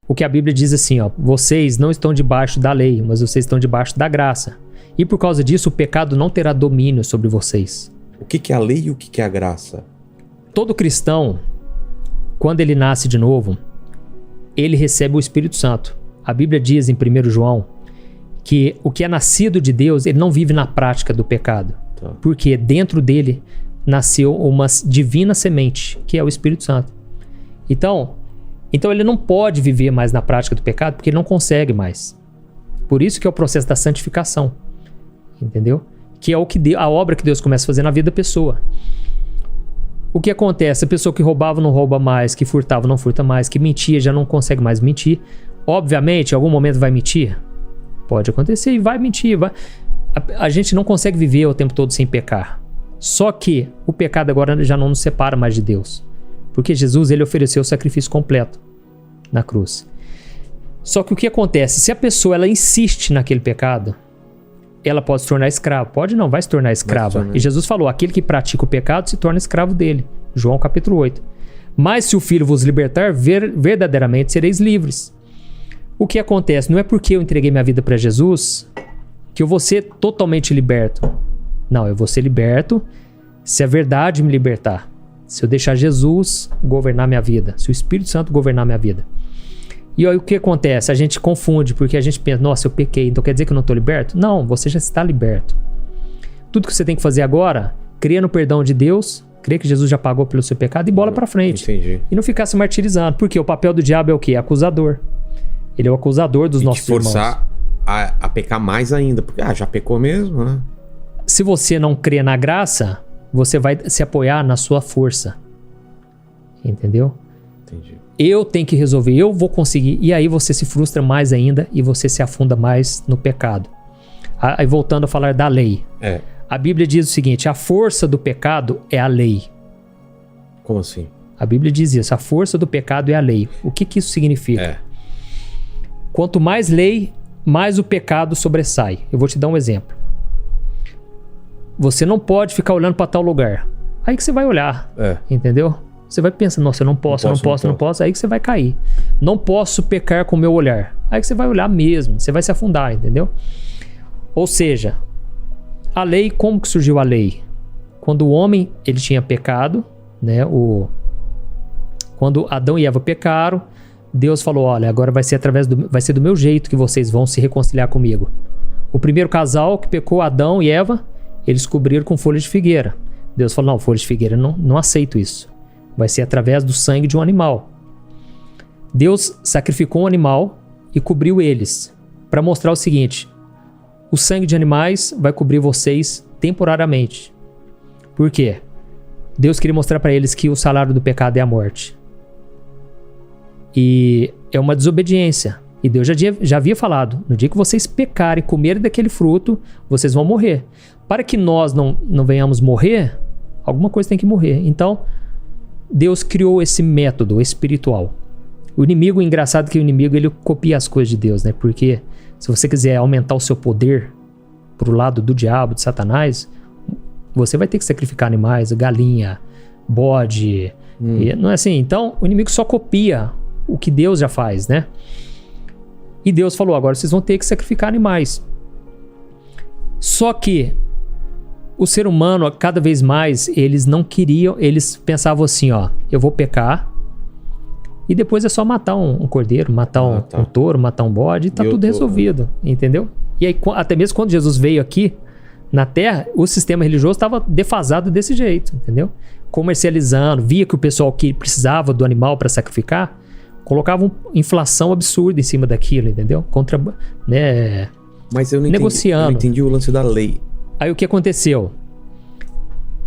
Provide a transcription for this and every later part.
O que a Bíblia diz assim, ó, vocês não estão debaixo da lei, mas vocês estão debaixo da graça. E por causa disso, o pecado não terá domínio sobre vocês. O que é a lei e o que é a graça? Todo cristão, quando ele nasce de novo, ele recebe o Espírito Santo. A Bíblia diz em 1 João que o que é nascido de Deus, ele não vive na prática do pecado. Tá. Porque dentro dele nasceu uma divina semente, que é o Espírito Santo. Então ele não pode viver mais na prática do pecado, porque ele não consegue mais. Por isso que é o processo da santificação. Entendeu? Que é a obra que Deus começa a fazer na vida da pessoa. O que acontece? A pessoa que roubava não rouba mais, que furtava não furta mais, que mentia já não consegue mais mentir. Obviamente, em algum momento vai mentir. Pode acontecer e vai mentir. A gente não consegue viver o tempo todo sem pecar. Só que o pecado agora já não nos separa mais de Deus. Porque Jesus, ele ofereceu o sacrifício completo na cruz. Só que o que acontece? Se a pessoa ela insiste naquele pecado, ela pode se tornar escrava. Pode não, vai se tornar escrava. E Jesus falou, aquele que pratica o pecado se torna escravo dele. João capítulo 8. Mas se o Filho vos libertar, verdadeiramente sereis livres. O que acontece? Não é porque eu entreguei minha vida para Jesus que eu vou ser totalmente liberto. Não, eu vou ser liberto se a verdade me libertar. Se eu deixar Jesus governar minha vida. Se o Espírito Santo governar minha vida. E aí o que acontece? A gente confunde, porque a gente pensa, nossa, eu pequei, então quer dizer que eu não estou liberto? Não, você já está liberto. Tudo que você tem que fazer agora, crer no perdão de Deus, crer que Jesus já pagou pelo seu pecado e bola pra frente. Entendi. E não ficar se martirizando. Porque o papel do diabo é o quê? Acusador. Ele é o acusador dos nossos irmãos. E forçar a pecar mais ainda, porque já pecou mesmo, né? Se você não crê na graça, você vai se apoiar na sua força. Entendeu? Entendi. Eu tenho que resolver, eu vou conseguir. E aí você se frustra mais ainda e você se afunda mais no pecado. Aí voltando a falar da lei. A Bíblia diz o seguinte, a força do pecado é a lei. Como assim? A Bíblia diz isso, a força do pecado é a lei. O que isso significa? Quanto mais lei, mais o pecado sobressai. Eu vou te dar um exemplo. Você não pode ficar olhando para tal lugar. Aí que você vai olhar, entendeu? Você vai pensar, nossa, eu não posso. Aí que você vai cair. Não posso pecar com o meu olhar. Aí que você vai olhar mesmo, você vai se afundar, entendeu? Ou seja, a lei, como que surgiu a lei? Quando o homem, ele tinha pecado, né? Quando Adão e Eva pecaram, Deus falou, olha, agora vai ser do meu jeito que vocês vão se reconciliar comigo. O primeiro casal que pecou, Adão e Eva, eles cobriram com folha de figueira. Deus falou, não, folha de figueira, não aceito isso. Vai ser através do sangue de um animal. Deus sacrificou um animal e cobriu eles, para mostrar o seguinte, o sangue de animais vai cobrir vocês temporariamente. Por quê? Deus queria mostrar para eles que o salário do pecado é a morte. E é uma desobediência. E Deus já havia falado, no dia que vocês pecarem e comerem daquele fruto, vocês vão morrer. Para que nós não venhamos morrer, alguma coisa tem que morrer. Então, Deus criou esse método espiritual. O inimigo, engraçado que o inimigo, ele copia as coisas de Deus, né? Porque se você quiser aumentar o seu poder pro lado do diabo, de Satanás, você vai ter que sacrificar animais, galinha, bode. E não é assim? Então, o inimigo só copia o que Deus já faz, né? E Deus falou, agora vocês vão ter que sacrificar animais. Só que o ser humano, cada vez mais, eles não queriam, eles pensavam assim, ó, eu vou pecar e depois é só matar um cordeiro, matar um touro, matar um bode e tá tudo resolvido, entendeu? E aí, até mesmo quando Jesus veio aqui na Terra, o sistema religioso estava defasado desse jeito, entendeu? Comercializando, via que o pessoal que precisava do animal para sacrificar, colocava uma inflação absurda em cima daquilo, entendeu? Né? Mas eu não negociando. Eu não entendi o lance da lei. Aí o que aconteceu?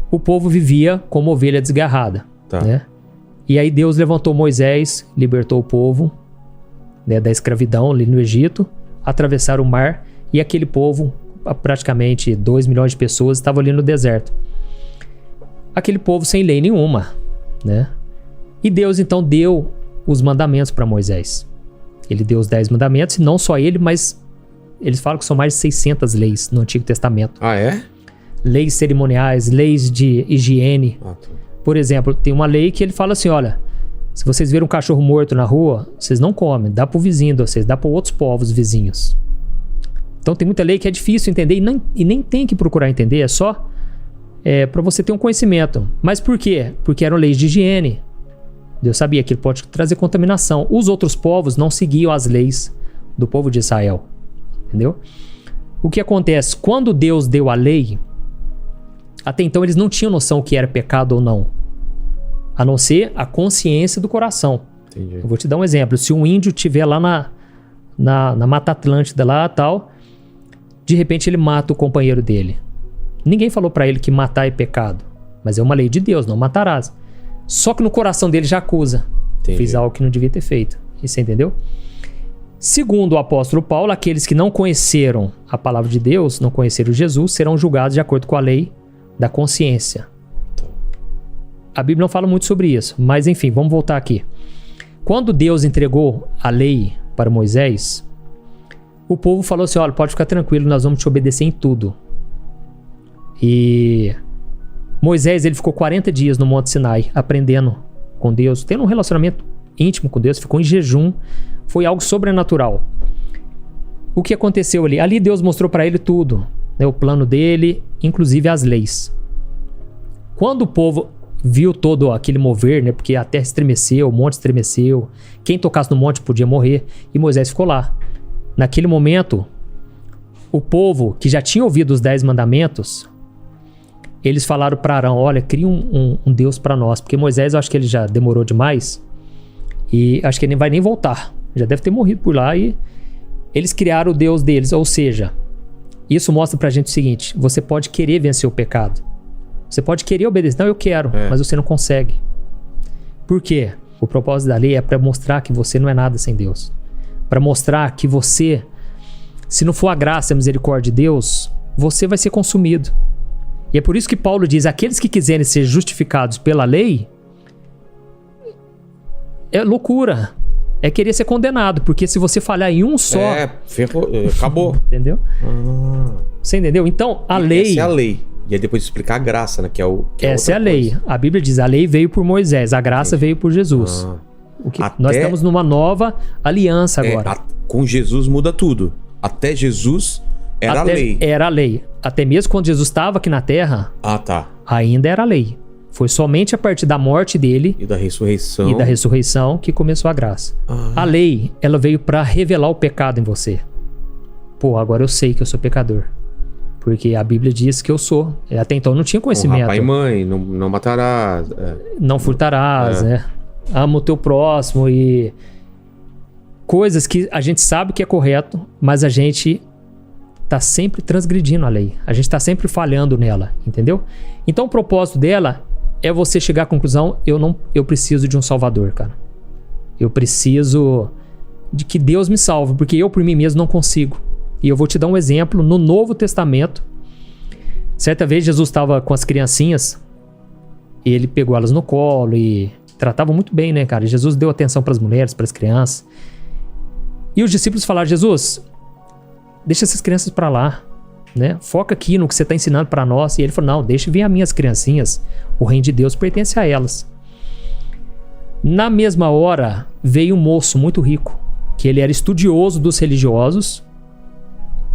O povo vivia como ovelha desgarrada, né? E aí Deus levantou Moisés, libertou o povo, né, da escravidão ali no Egito, atravessaram o mar e aquele povo, praticamente 2 milhões de pessoas, estavam ali no deserto. Aquele povo sem lei nenhuma, né? E Deus então deu os mandamentos para Moisés. Ele deu os 10 mandamentos, e não só ele, mas eles falam que são mais de 600 leis no Antigo Testamento. Ah, é? Leis cerimoniais, leis de higiene. Por exemplo, tem uma lei que ele fala assim, olha, Se vocês verem um cachorro morto na rua, vocês não comem, dá pro vizinho de vocês, dá para outros povos vizinhos. Então tem muita lei que é difícil entender e nem tem que procurar entender, é só para você ter um conhecimento. Mas por quê? Porque eram leis de higiene. Deus sabia que ele pode trazer contaminação. Os outros povos não seguiam as leis do povo de Israel. Entendeu? O que acontece? Quando Deus deu a lei, até então eles não tinham noção o que era pecado ou não. A não ser a consciência do coração. Entendi. Eu vou te dar um exemplo. Se um índio estiver lá na Mata Atlântida lá tal, de repente ele mata o companheiro dele. Ninguém falou pra ele que matar é pecado. Mas é uma lei de Deus, não matarás. Só que no coração dele já acusa. Entendi. Fiz algo que não devia ter feito. Isso, entendeu? Segundo o apóstolo Paulo, aqueles que não conheceram a palavra de Deus, não conheceram Jesus, serão julgados de acordo com a lei da consciência. A Bíblia não fala muito sobre isso, mas enfim, vamos voltar aqui. Quando Deus entregou a lei para Moisés, o povo falou assim, olha, pode ficar tranquilo, nós vamos te obedecer em tudo. E Moisés, ele ficou 40 dias no Monte Sinai, aprendendo com Deus, tendo um relacionamento íntimo com Deus, ficou em jejum, foi algo sobrenatural. O que aconteceu ali? Ali Deus mostrou para ele tudo, né, o plano dele, inclusive as leis. Quando o povo viu todo aquele mover, né, porque a terra estremeceu, o monte estremeceu, quem tocasse no monte podia morrer, e Moisés ficou lá. Naquele momento, o povo que já tinha ouvido os 10 mandamentos, eles falaram para Arão, olha, cria um Deus para nós, porque Moisés, eu acho que ele já demorou demais, e acho que ele nem vai nem voltar, já deve ter morrido por lá, e eles criaram o Deus deles, ou seja, isso mostra pra gente o seguinte, você pode querer vencer o pecado, você pode querer obedecer, não, eu quero, mas você não consegue. Por quê? O propósito da lei é para mostrar que você não é nada sem Deus, para mostrar que você, se não for a graça e a misericórdia de Deus, você vai ser consumido. E é por isso que Paulo diz, aqueles que quiserem ser justificados pela lei, é loucura, é querer ser condenado, porque se você falhar em um só... ferrou, acabou. Entendeu? Você entendeu? Então, a lei... Essa é a lei. E aí depois explicar a graça, né? Essa é a lei. Coisa. A Bíblia diz, a lei veio por Moisés, a graça veio por Jesus. Nós estamos numa nova aliança agora. Com Jesus muda tudo. Até Jesus era a lei. Era a lei. Até mesmo quando Jesus estava aqui na Terra, ainda era a lei. Foi somente a partir da morte dele e da ressurreição que começou a graça. A lei, ela veio para revelar o pecado em você. Pô, agora eu sei que eu sou pecador. Porque a Bíblia diz que eu sou. Até então eu não tinha conhecimento. Pai e mãe, não matarás. Não furtarás, né? Ama o teu próximo e... Coisas que a gente sabe que é correto, mas a gente tá sempre transgredindo a lei. A gente tá sempre falhando nela, entendeu? Então o propósito dela é você chegar à conclusão, eu preciso de um salvador, cara. Eu preciso de que Deus me salve, porque eu por mim mesmo não consigo. E eu vou te dar um exemplo no Novo Testamento. Certa vez Jesus estava com as criancinhas e ele pegou elas no colo e tratava muito bem, né, cara? Jesus deu atenção para as mulheres, para as crianças. E os discípulos falaram, Jesus, deixa essas crianças para lá, né? Foca aqui no que você está ensinando para nós. E ele falou, não, deixa vir as minhas criancinhas. O reino de Deus pertence a elas. Na mesma hora, veio um moço muito rico, que ele era estudioso dos religiosos.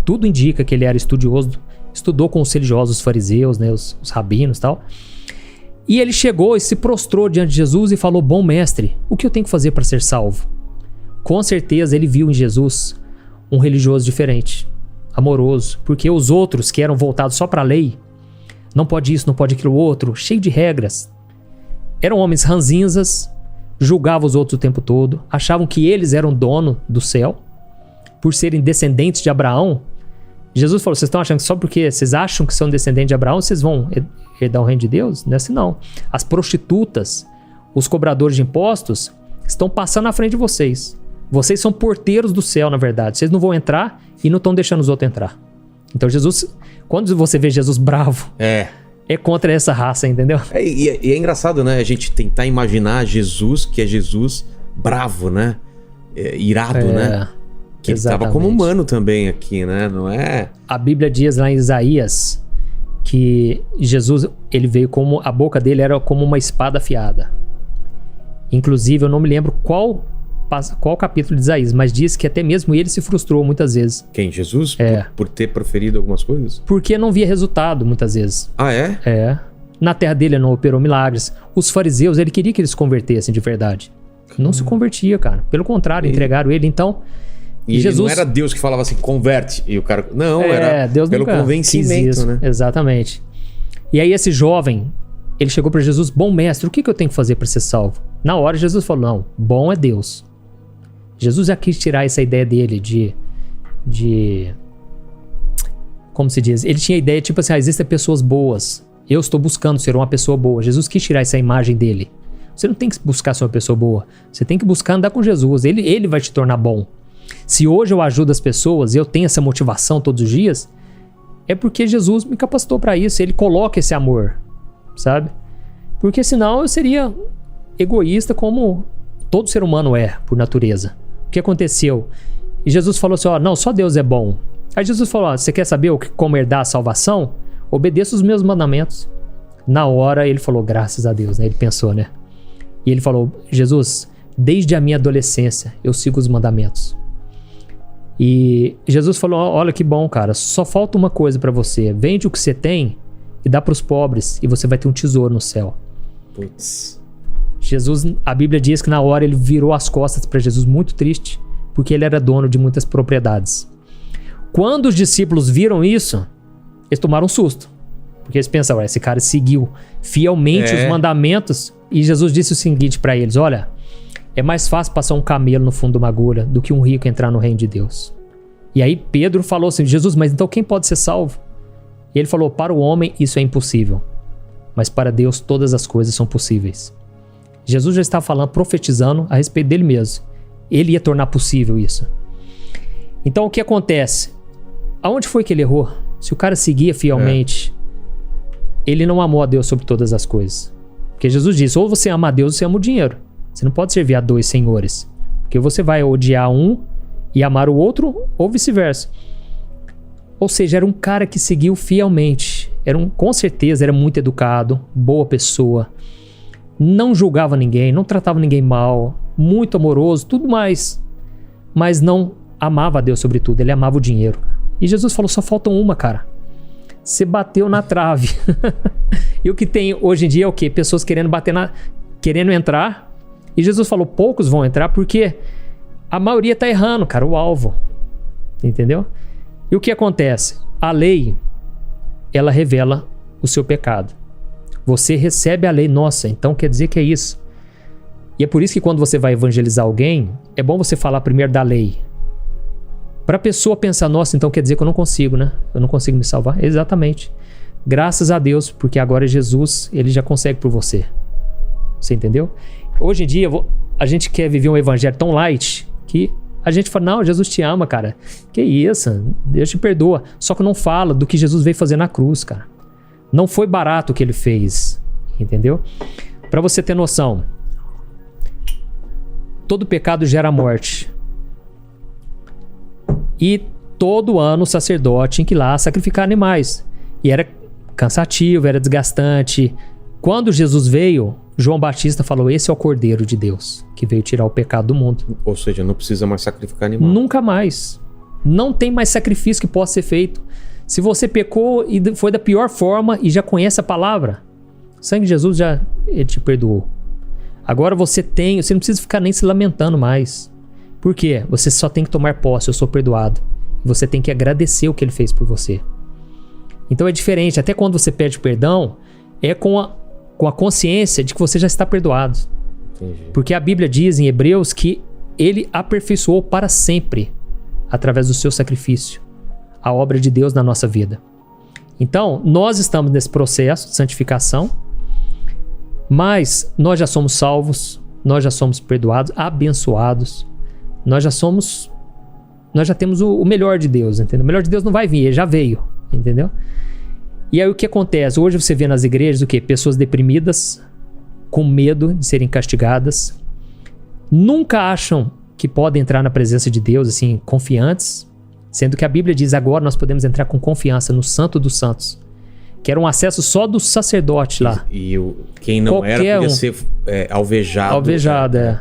Tudo indica que ele era estudioso, estudou com os religiosos, os fariseus, né, os rabinos e tal. E ele chegou e se prostrou diante de Jesus e falou, bom mestre, o que eu tenho que fazer para ser salvo? Com certeza ele viu em Jesus um religioso diferente, amoroso, porque os outros que eram voltados só para a lei, não pode isso, não pode aquilo outro, cheio de regras. Eram homens ranzinzas, julgavam os outros o tempo todo, achavam que eles eram dono do céu, por serem descendentes de Abraão. Jesus falou, vocês estão achando que só porque vocês acham que são descendentes de Abraão, vocês vão herdar o reino de Deus? Não é assim não. As prostitutas, os cobradores de impostos, estão passando à frente de vocês. Vocês são porteiros do céu, na verdade. Vocês não vão entrar e não estão deixando os outros entrar. Então Jesus, quando você vê Jesus bravo, é contra essa raça, entendeu? E é engraçado, né? A gente tentar imaginar Jesus, que é Jesus bravo, né? Irado, né? Que ele estava como humano também aqui, né? Não é? A Bíblia diz lá em Isaías que Jesus, ele veio como... A boca dele era como uma espada afiada. Inclusive, eu não me lembro qual capítulo de Isaías, mas diz que até mesmo ele se frustrou muitas vezes. Quem? Jesus? Por ter proferido algumas coisas? Porque não via resultado muitas vezes. Ah, é? É. Na terra dele ele não operou milagres. Os fariseus, ele queria que eles se convertessem de verdade. Não se convertia, cara. Pelo contrário, entregaram ele. Então, e Jesus... não era Deus que falava assim, converte. E o cara... Não, era Deus pelo convencimento, né? Exatamente. E aí esse jovem, ele chegou para Jesus, bom mestre, o que eu tenho que fazer para ser salvo? Na hora Jesus falou, não, bom é Deus. Jesus já quis tirar essa ideia dele de... Como se diz? Ele tinha a ideia, tipo assim, existem pessoas boas. Eu estou buscando ser uma pessoa boa. Jesus quis tirar essa imagem dele. Você não tem que buscar ser uma pessoa boa. Você tem que buscar andar com Jesus. Ele vai te tornar bom. Se hoje eu ajudo as pessoas e eu tenho essa motivação todos os dias, é porque Jesus me capacitou para isso. Ele coloca esse amor, sabe? Porque senão eu seria egoísta como todo ser humano é, por natureza. O que aconteceu? E Jesus falou assim, não, só Deus é bom. Aí Jesus falou, você quer saber como herdar a salvação? Obedeça os meus mandamentos. Na hora ele falou, graças a Deus, né? Ele pensou, né? E ele falou, Jesus, desde a minha adolescência eu sigo os mandamentos. E Jesus falou, olha que bom, cara, só falta uma coisa pra você. Vende o que você tem e dá pros pobres e você vai ter um tesouro no céu. Putz. Jesus, a Bíblia diz que na hora ele virou as costas pra Jesus muito triste, porque ele era dono de muitas propriedades. Quando os discípulos viram isso, eles tomaram um susto. Porque eles pensaram, esse cara seguiu fielmente os mandamentos. E Jesus disse o seguinte pra eles, olha, é mais fácil passar um camelo no fundo de uma agulha do que um rico entrar no reino de Deus. E aí Pedro falou assim, Jesus, mas então quem pode ser salvo? E ele falou, para o homem isso é impossível, mas para Deus todas as coisas são possíveis. Jesus já estava falando, profetizando a respeito dele mesmo. Ele ia tornar possível isso. Então o que acontece? Aonde foi que ele errou? Se o cara seguia fielmente, ele não amou a Deus sobre todas as coisas. Porque Jesus disse, ou você ama a Deus ou você ama o dinheiro. Você não pode servir a dois senhores. Porque você vai odiar um e amar o outro, ou vice-versa. Ou seja, era um cara que seguiu fielmente. Com certeza era muito educado, boa pessoa. Não julgava ninguém, não tratava ninguém mal. Muito amoroso, tudo mais. Mas não amava a Deus sobre tudo, ele amava o dinheiro. E Jesus falou, só falta uma, cara. Você bateu na trave. E o que tem hoje em dia é o quê? Pessoas querendo querendo entrar. E Jesus falou, poucos vão entrar porque a maioria tá errando, cara, o alvo. Entendeu? E o que acontece? A lei, ela revela o seu pecado. Você recebe a lei, nossa, então quer dizer que é isso. E é por isso que quando você vai evangelizar alguém, é bom você falar primeiro da lei. Para a pessoa pensar, nossa, então quer dizer que eu não consigo, né? Eu não consigo me salvar. Exatamente. Graças a Deus, porque agora Jesus, ele já consegue por você. Você entendeu? Hoje em dia, a gente quer viver um evangelho tão light que a gente fala, não, Jesus te ama, cara. Que isso? Deus te perdoa. Só que não fala do que Jesus veio fazer na cruz, cara. Não foi barato o que ele fez. Entendeu? Para você ter noção, todo pecado gera morte. E todo ano o sacerdote tinha que ir lá sacrificar animais. E era cansativo, era desgastante. Quando Jesus veio, João Batista falou, esse é o Cordeiro de Deus, que veio tirar o pecado do mundo. Ou seja, não precisa mais sacrificar animal. Nunca mais. Não tem mais sacrifício que possa ser feito. Se você pecou e foi da pior forma e já conhece a palavra, o sangue de Jesus ele te perdoou. Agora você não precisa ficar nem se lamentando mais. Por quê? Você só tem que tomar posse, eu sou perdoado. Você tem que agradecer o que ele fez por você. Então é diferente, até quando você pede perdão, é com a consciência de que você já está perdoado. Entendi. Porque a Bíblia diz em Hebreus que ele aperfeiçoou para sempre, através do seu sacrifício, a obra de Deus na nossa vida. Então, nós estamos nesse processo de santificação, mas nós já somos salvos, nós já somos perdoados, abençoados, nós já temos o melhor de Deus, entendeu? O melhor de Deus não vai vir, ele já veio, entendeu? E aí o que acontece? Hoje você vê nas igrejas o quê? Pessoas deprimidas, com medo de serem castigadas, nunca acham que podem entrar na presença de Deus, assim, confiantes, sendo que a Bíblia diz agora nós podemos entrar com confiança no Santo dos Santos. que era um acesso só do sacerdote lá. E quem não era podia ser alvejado. Alvejado,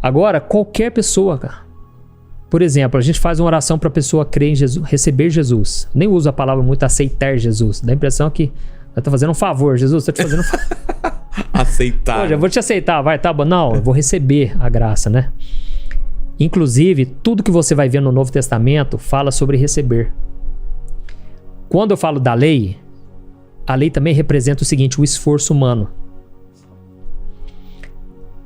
Agora, qualquer pessoa, cara. Por exemplo, a gente faz uma oração para a pessoa crer em Jesus, receber Jesus. Nem uso a palavra muito aceitar Jesus. Dá a impressão que eu tô fazendo um favor. Jesus, tô te fazendo um favor. Aceitar. Poxa, eu vou te aceitar, vai, tá bom. Não, eu vou receber a graça, né? Inclusive, tudo que você vai ver no Novo Testamento fala sobre receber. Quando eu falo da lei, a lei também representa o seguinte, o esforço humano.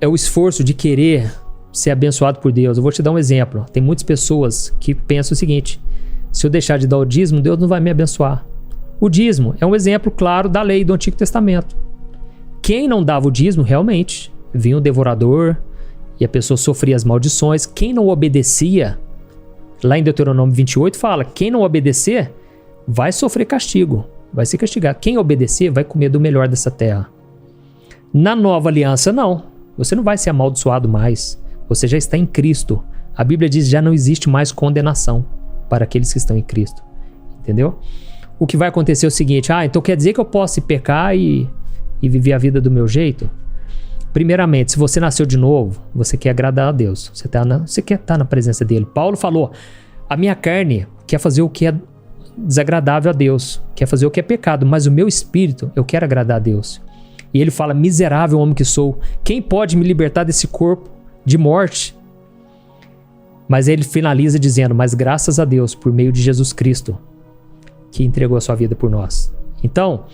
É o esforço de querer ser abençoado por Deus. Eu vou te dar um exemplo. Tem muitas pessoas que pensam o seguinte, se eu deixar de dar o dízimo, Deus não vai me abençoar. O dízimo é um exemplo claro da lei do Antigo Testamento. Quem não dava o dízimo, realmente, vinha o devorador e a pessoa sofria as maldições. Quem não obedecia, lá em Deuteronômio 28 fala, quem não obedecer vai sofrer castigo, vai se castigar. Quem obedecer vai comer do melhor dessa terra. Na nova aliança, não. Você não vai ser amaldiçoado mais. Você já está em Cristo. A Bíblia diz que já não existe mais condenação para aqueles que estão em Cristo. Entendeu? O que vai acontecer é o seguinte, então quer dizer que eu posso pecar e viver a vida do meu jeito? Primeiramente, se você nasceu de novo, você quer agradar a Deus. Você quer estar na presença dele. Paulo falou, a minha carne quer fazer o que é desagradável a Deus, quer fazer o que é pecado, mas o meu espírito, eu quero agradar a Deus. E ele fala, miserável homem que sou, quem pode me libertar desse corpo de morte? Mas ele finaliza dizendo, mas graças a Deus, por meio de Jesus Cristo, que entregou a sua vida por nós. Então,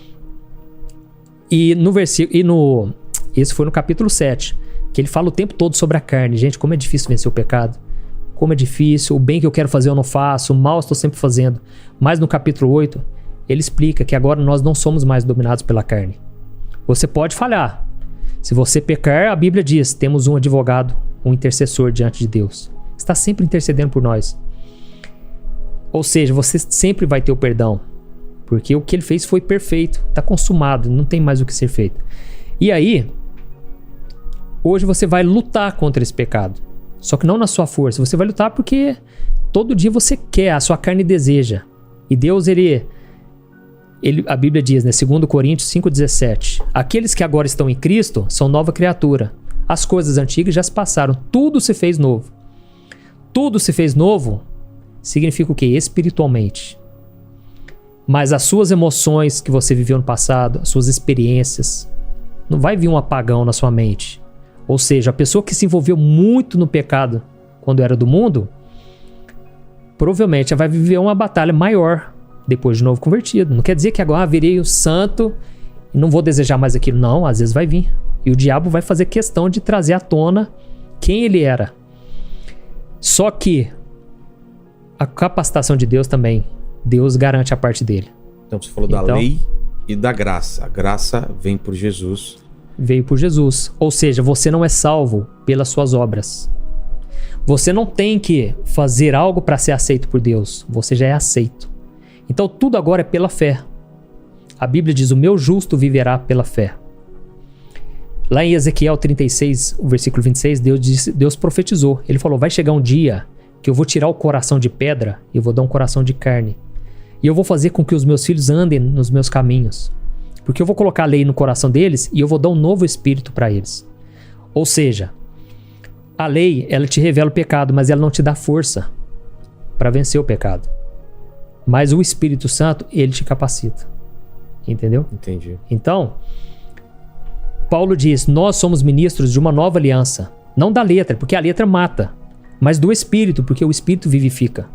esse foi no capítulo 7, que ele fala o tempo todo sobre a carne. Gente, como é difícil vencer o pecado. Como é difícil, o bem que eu quero fazer eu não faço, o mal eu estou sempre fazendo. Mas no capítulo 8, ele explica que agora nós não somos mais dominados pela carne. Você pode falhar. Se você pecar, a Bíblia diz, temos um advogado, um intercessor diante de Deus. Está sempre intercedendo por nós. Ou seja, você sempre vai ter o perdão. Porque o que ele fez foi perfeito, está consumado, não tem mais o que ser feito. E aí, hoje você vai lutar contra esse pecado. Só que não na sua força. Você vai lutar porque todo dia você quer, a sua carne deseja. E Deus, a Bíblia diz, né, 2 Coríntios 5,17, aqueles que agora estão em Cristo são nova criatura. As coisas antigas já se passaram, tudo se fez novo. Tudo se fez novo significa o quê? Espiritualmente. Mas as suas emoções que você viveu no passado, as suas experiências, não vai vir um apagão na sua mente. Ou seja, a pessoa que se envolveu muito no pecado quando era do mundo, provavelmente vai viver uma batalha maior depois de novo convertido. Não quer dizer que agora virei o santo e não vou desejar mais aquilo. Não, às vezes vai vir. E o diabo vai fazer questão de trazer à tona quem ele era. Só que a capacitação de Deus também, Deus garante a parte dele. Então você falou da lei e da graça. A graça vem por Jesus. Veio por Jesus. Ou seja, você não é salvo pelas suas obras. Você não tem que fazer algo para ser aceito por Deus. Você já é aceito. Então tudo agora é pela fé. A Bíblia diz, o meu justo viverá pela fé. Lá em Ezequiel 36, o versículo 26, Deus profetizou. Ele falou, vai chegar um dia que eu vou tirar o coração de pedra e eu vou dar um coração de carne. E eu vou fazer com que os meus filhos andem nos meus caminhos. Porque eu vou colocar a lei no coração deles e eu vou dar um novo espírito para eles. Ou seja, a lei, ela te revela o pecado, mas ela não te dá força para vencer o pecado. Mas o Espírito Santo, ele te capacita. Entendeu? Entendi. Então, Paulo diz, nós somos ministros de uma nova aliança. Não da letra, porque a letra mata. Mas do Espírito, porque o Espírito vivifica.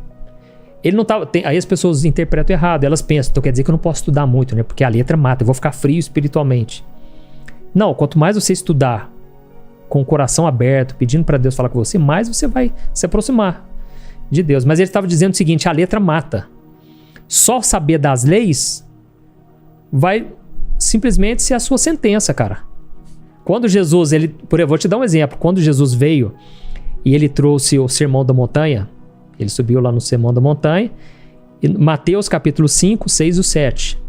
Ele não tava, aí as pessoas interpretam errado, elas pensam, então quer dizer que eu não posso estudar muito, né? Porque a letra mata, eu vou ficar frio espiritualmente. Não, quanto mais você estudar com o coração aberto, pedindo para Deus falar com você, mais você vai se aproximar de Deus. Mas ele estava dizendo o seguinte, a letra mata. Só saber das leis vai simplesmente ser a sua sentença, cara. Quando Jesus, eu vou te dar um exemplo, quando Jesus veio e ele trouxe o Sermão da Montanha, ele subiu lá no Sermão da Montanha, e Mateus capítulo 5, 6 e 7.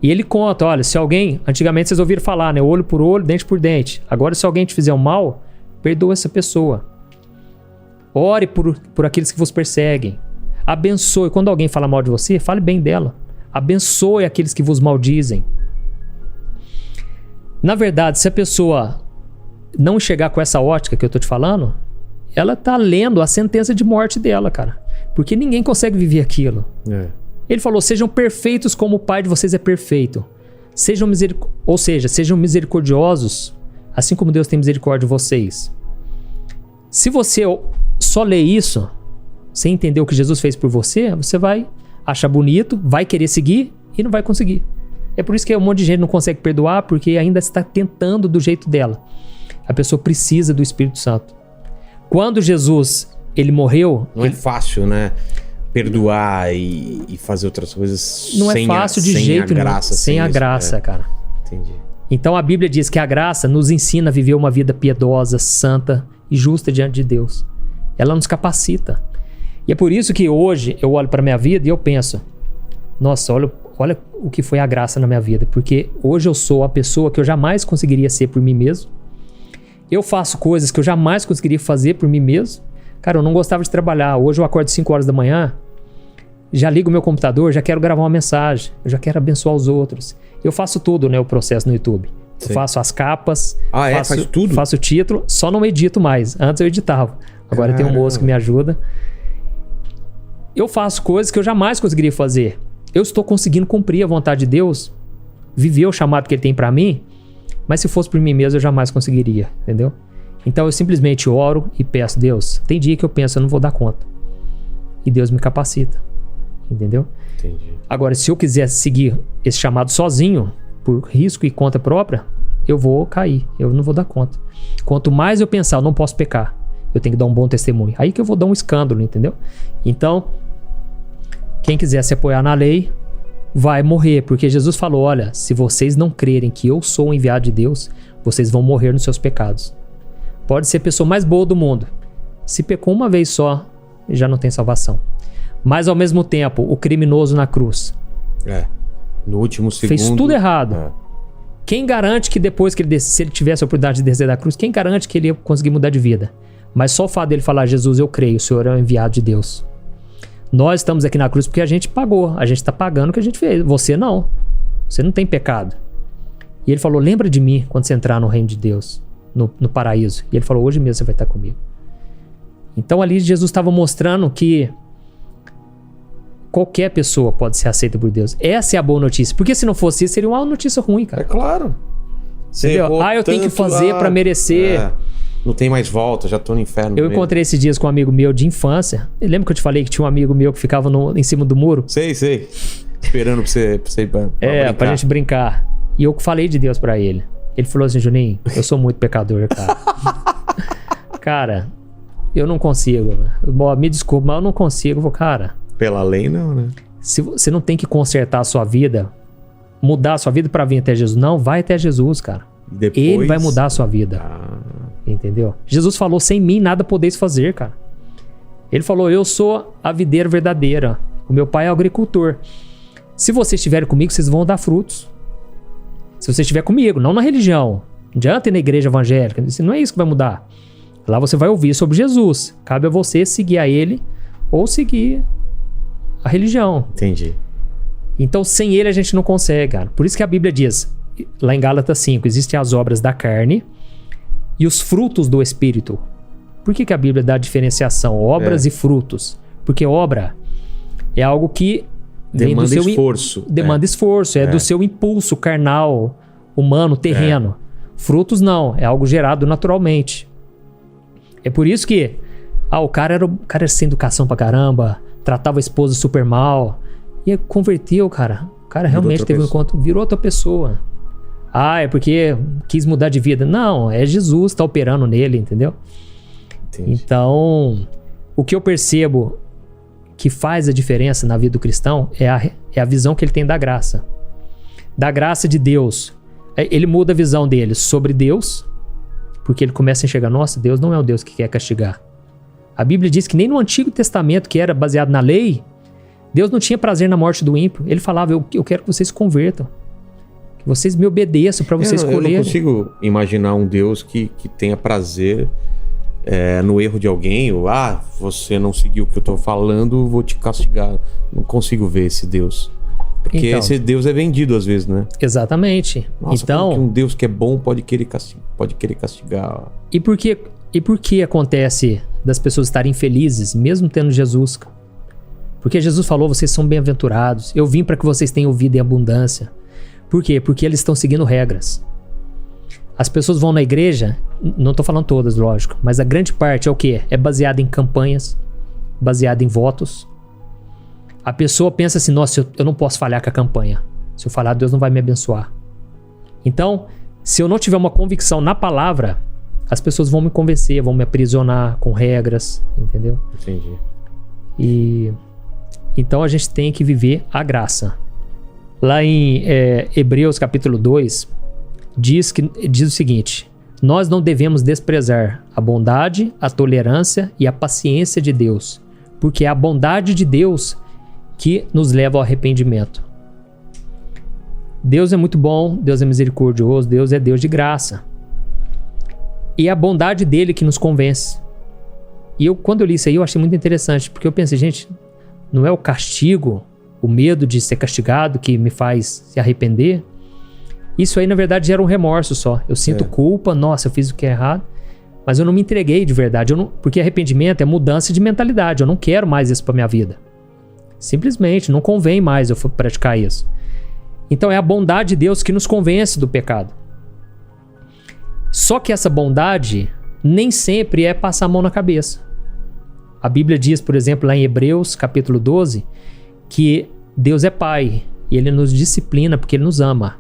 E ele conta, olha, se alguém, antigamente vocês ouviram falar, né, olho por olho, dente por dente. Agora se alguém te fizer um mal, perdoa essa pessoa. Ore por aqueles que vos perseguem. Abençoe. Quando alguém fala mal de você, fale bem dela. Abençoe aqueles que vos maldizem. Na verdade, se a pessoa não enxergar com essa ótica que eu tô te falando, ela tá lendo a sentença de morte dela, cara. Porque ninguém consegue viver aquilo. Ele falou, sejam perfeitos como o Pai de vocês é perfeito. Sejam misericordiosos, assim como Deus tem misericórdia de vocês. Se você só ler isso, sem entender o que Jesus fez por você, você vai achar bonito, vai querer seguir e não vai conseguir. É por isso que um monte de gente não consegue perdoar, porque ainda está tentando do jeito dela. A pessoa precisa do Espírito Santo. Quando Jesus, ele morreu... Não é fácil, né? Perdoar e fazer outras coisas não é fácil de jeito nenhum. Sem a graça, cara. Entendi. Então a Bíblia diz que a graça nos ensina a viver uma vida piedosa, santa e justa diante de Deus. Ela nos capacita. E é por isso que hoje eu olho para minha vida e eu penso, nossa, olha o que foi a graça na minha vida. Porque hoje eu sou a pessoa que eu jamais conseguiria ser por mim mesmo. Eu faço coisas que eu jamais conseguiria fazer por mim mesmo. Cara, eu não gostava de trabalhar. Hoje eu acordo 5 horas da manhã, já ligo o meu computador, já quero gravar uma mensagem, eu já quero abençoar os outros. Eu faço tudo, né, o processo no YouTube. Eu faço as capas, faz tudo? Faço o título, só não edito mais. Antes eu editava. Agora tem um moço que me ajuda. Eu faço coisas que eu jamais conseguiria fazer. Eu estou conseguindo cumprir a vontade de Deus, viver o chamado que Ele tem para mim, mas se fosse por mim mesmo eu jamais conseguiria, entendeu? Então eu simplesmente oro e peço, Deus, tem dia que eu penso, eu não vou dar conta. E Deus me capacita, entendeu? Entendi. Agora, se eu quiser seguir esse chamado sozinho, por risco e conta própria, eu vou cair, eu não vou dar conta. Quanto mais eu pensar, eu não posso pecar, eu tenho que dar um bom testemunho. Aí que eu vou dar um escândalo, entendeu? Então, quem quiser se apoiar na lei, vai morrer, porque Jesus falou, olha, se vocês não crerem que eu sou o enviado de Deus, vocês vão morrer nos seus pecados. Pode ser a pessoa mais boa do mundo. Se pecou uma vez só, já não tem salvação. Mas ao mesmo tempo, o criminoso na cruz. No último segundo. Fez tudo errado. Quem garante que depois que ele se ele tivesse a oportunidade de descer da cruz, quem garante que ele ia conseguir mudar de vida? Mas só o fato dele falar, Jesus, eu creio, o Senhor é o enviado de Deus. Nós estamos aqui na cruz porque a gente pagou. A gente está pagando o que a gente fez. Você não. Você não tem pecado. E ele falou, lembra de mim quando você entrar no reino de Deus. No paraíso. E ele falou, hoje mesmo você vai estar comigo. Então ali Jesus estava mostrando que qualquer pessoa pode ser aceita por Deus. Essa é a boa notícia. Porque se não fosse isso, seria uma notícia ruim, cara. É claro. Eu tenho que fazer para merecer. Não tem mais volta, já tô no inferno. Eu encontrei esses dias com um amigo meu de infância. Lembra que eu te falei que tinha um amigo meu que ficava em cima do muro? Sei. Esperando pra você ir pra gente brincar. E eu falei de Deus pra ele. Ele falou assim, Juninho, eu sou muito pecador, cara. Cara, eu não consigo. Me desculpa, mas eu não consigo. Eu vou, cara... Pela lei não, né? Se você não tem que consertar a sua vida, mudar a sua vida pra vir até Jesus. Não, vai até Jesus, cara. Depois... Ele vai mudar a sua vida. Entendeu? Jesus falou, sem mim nada podeis fazer, cara. Ele falou, eu sou a videira verdadeira. O meu pai é o agricultor. Se vocês estiverem comigo, vocês vão dar frutos. Se você estiver comigo, não na religião. Não adianta ir na igreja evangélica. Não é isso que vai mudar. Lá você vai ouvir sobre Jesus. Cabe a você seguir a ele ou seguir a religião. Entendi. Então, sem ele a gente não consegue, cara. Por isso que a Bíblia diz, lá em Gálatas 5, existem as obras da carne e os frutos do Espírito. Por que a Bíblia dá diferenciação? Obras e frutos. Porque obra é algo que demanda do seu esforço. Demanda esforço. É do seu impulso carnal, humano, terreno. Frutos não. É algo gerado naturalmente. É por isso que o cara era sem educação pra caramba, tratava a esposa super mal. E converteu, cara. O cara realmente teve um encontro, virou outra pessoa. É porque quis mudar de vida. Não, é Jesus que tá operando nele, entendeu? Entendi. Então, o que eu percebo que faz a diferença na vida do cristão é a visão que ele tem da graça. Da graça de Deus. Ele muda a visão dele sobre Deus, porque ele começa a enxergar, nossa, Deus não é o Deus que quer castigar. A Bíblia diz que nem no Antigo Testamento, que era baseado na lei, Deus não tinha prazer na morte do ímpio. Ele falava, eu quero que vocês se convertam. Que vocês me obedeçam para vocês escolherem. Eu não consigo imaginar um Deus que tenha prazer no erro de alguém, ou você não seguiu o que eu tô falando, vou te castigar. Não consigo ver esse Deus. Porque esse Deus é vendido às vezes, né? Exatamente. Nossa, então, como que um Deus que é bom pode querer castigar. E por que acontece das pessoas estarem felizes, mesmo tendo Jesus? Porque Jesus falou, vocês são bem-aventurados. Eu vim para que vocês tenham vida em abundância. Por quê? Porque eles estão seguindo regras. As pessoas vão na igreja, não estou falando todas, lógico, mas a grande parte é o quê? É baseada em campanhas, baseada em votos. A pessoa pensa assim, nossa, eu não posso falhar com a campanha. Se eu falhar, Deus não vai me abençoar. Então, se eu não tiver uma convicção na palavra, as pessoas vão me convencer, vão me aprisionar com regras, entendeu? Entendi. Então a gente tem que viver a graça. Lá em Hebreus capítulo 2, diz o seguinte: nós não devemos desprezar a bondade, a tolerância e a paciência de Deus, porque é a bondade de Deus que nos leva ao arrependimento. Deus é muito bom, Deus é misericordioso, Deus é Deus de graça. E é a bondade dele que nos convence. E quando eu li isso aí, eu achei muito interessante, porque eu pensei, gente, não é o castigo, o medo de ser castigado que me faz se arrepender? Isso aí, na verdade, gera um remorso só. Eu sinto culpa, nossa, eu fiz o que é errado, mas eu não me entreguei de verdade. Porque arrependimento é mudança de mentalidade. Eu não quero mais isso pra minha vida. Simplesmente, não convém mais eu praticar isso. Então é a bondade de Deus que nos convence do pecado. Só que essa bondade nem sempre é passar a mão na cabeça. A Bíblia diz, por exemplo, lá em Hebreus capítulo 12, que Deus é Pai e Ele nos disciplina porque Ele nos ama.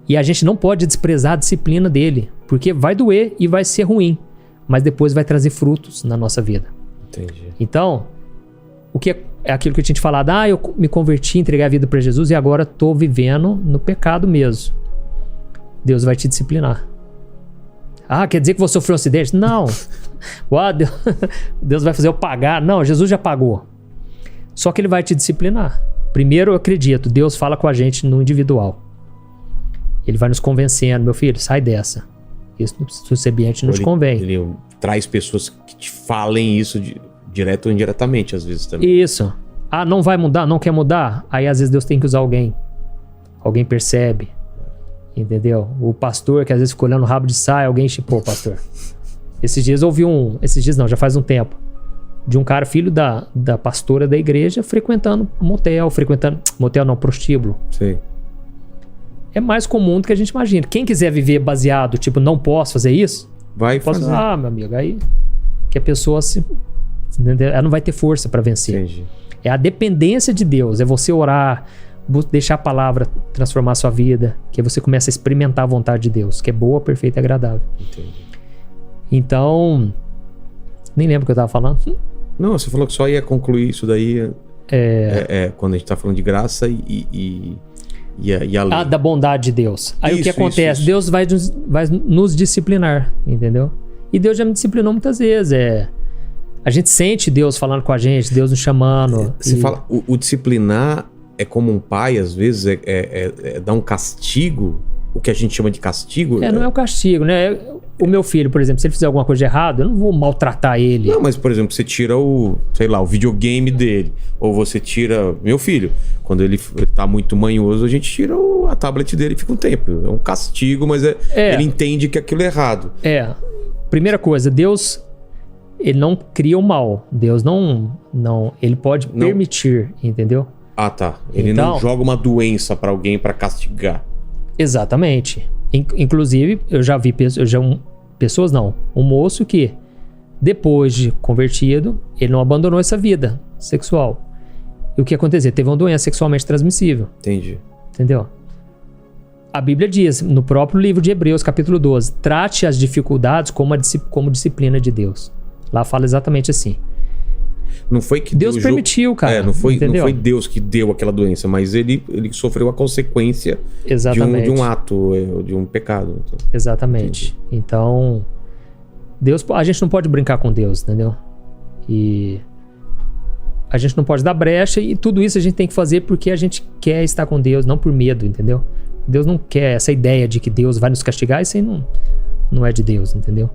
E a gente não pode desprezar a disciplina dele, porque vai doer e vai ser ruim, mas depois vai trazer frutos na nossa vida. Entendi. Então, o que é aquilo que eu tinha te falado, eu me converti, entreguei a vida para Jesus e agora estou vivendo no pecado mesmo. Deus vai te disciplinar. Quer dizer que você sofreu um acidente? Não. Deus vai fazer eu pagar. Não, Jesus já pagou. Só que Ele vai te disciplinar. Primeiro, eu acredito, Deus fala com a gente no individual. Ele vai nos convencendo, meu filho, sai dessa. Isso esse ambiente não te convém. Ele traz pessoas que te falem isso direto ou indiretamente, às vezes também. Isso. Não vai mudar, não quer mudar? Aí às vezes Deus tem que usar alguém. Alguém percebe. Entendeu? O pastor que às vezes fica olhando o rabo de saia, alguém chipou o pastor. Esses dias eu ouvi já faz um tempo, de um cara, filho da pastora da igreja, frequentando prostíbulo. Sim. É mais comum do que a gente imagina. Quem quiser viver baseado, tipo, não posso fazer isso, vai fazer. Meu amigo, aí que a pessoa ela não vai ter força para vencer. Entendi. É a dependência de Deus, é você orar, deixar a palavra transformar a sua vida, que aí você começa a experimentar a vontade de Deus, que é boa, perfeita e agradável. Entendi. Então, nem lembro o que eu tava falando. Não, você falou que só ia concluir isso daí quando a gente tá falando de graça e a lei. Da bondade de Deus. Aí o que acontece? Isso. Deus vai nos disciplinar, entendeu? E Deus já me disciplinou muitas vezes. A gente sente Deus falando com a gente, Deus nos chamando. Você fala, o disciplinar é como um pai, às vezes, dar um castigo, o que a gente chama de castigo. Não é um castigo, né? O meu filho, por exemplo, se ele fizer alguma coisa de errado, eu não vou maltratar ele. Não, mas, por exemplo, você tira o videogame dele. Ou você tira... Meu filho, quando ele tá muito manhoso, a gente tira a tablet dele e fica um tempo. É um castigo, mas ele entende que aquilo é errado. Primeira coisa, Deus, Ele não cria o mal. Deus não Ele pode permitir, entendeu? Tá. Ele não joga uma doença pra alguém pra castigar. Exatamente. Inclusive, eu já vi pessoas, um moço que, depois de convertido, ele não abandonou essa vida sexual. E o que aconteceu? Teve uma doença sexualmente transmissível. Entendi. Entendeu? A Bíblia diz, no próprio livro de Hebreus, capítulo 12, trate as dificuldades como disciplina de Deus. Lá fala exatamente assim. Não foi que Deus permitiu, cara. Não foi Deus que deu aquela doença, mas ele sofreu a consequência de um ato, de um pecado. Então. Exatamente. Entendi. Então, a gente não pode brincar com Deus, entendeu? E a gente não pode dar brecha, e tudo isso a gente tem que fazer porque a gente quer estar com Deus, não por medo, entendeu? Deus não quer essa ideia de que Deus vai nos castigar, isso aí não é de Deus, entendeu?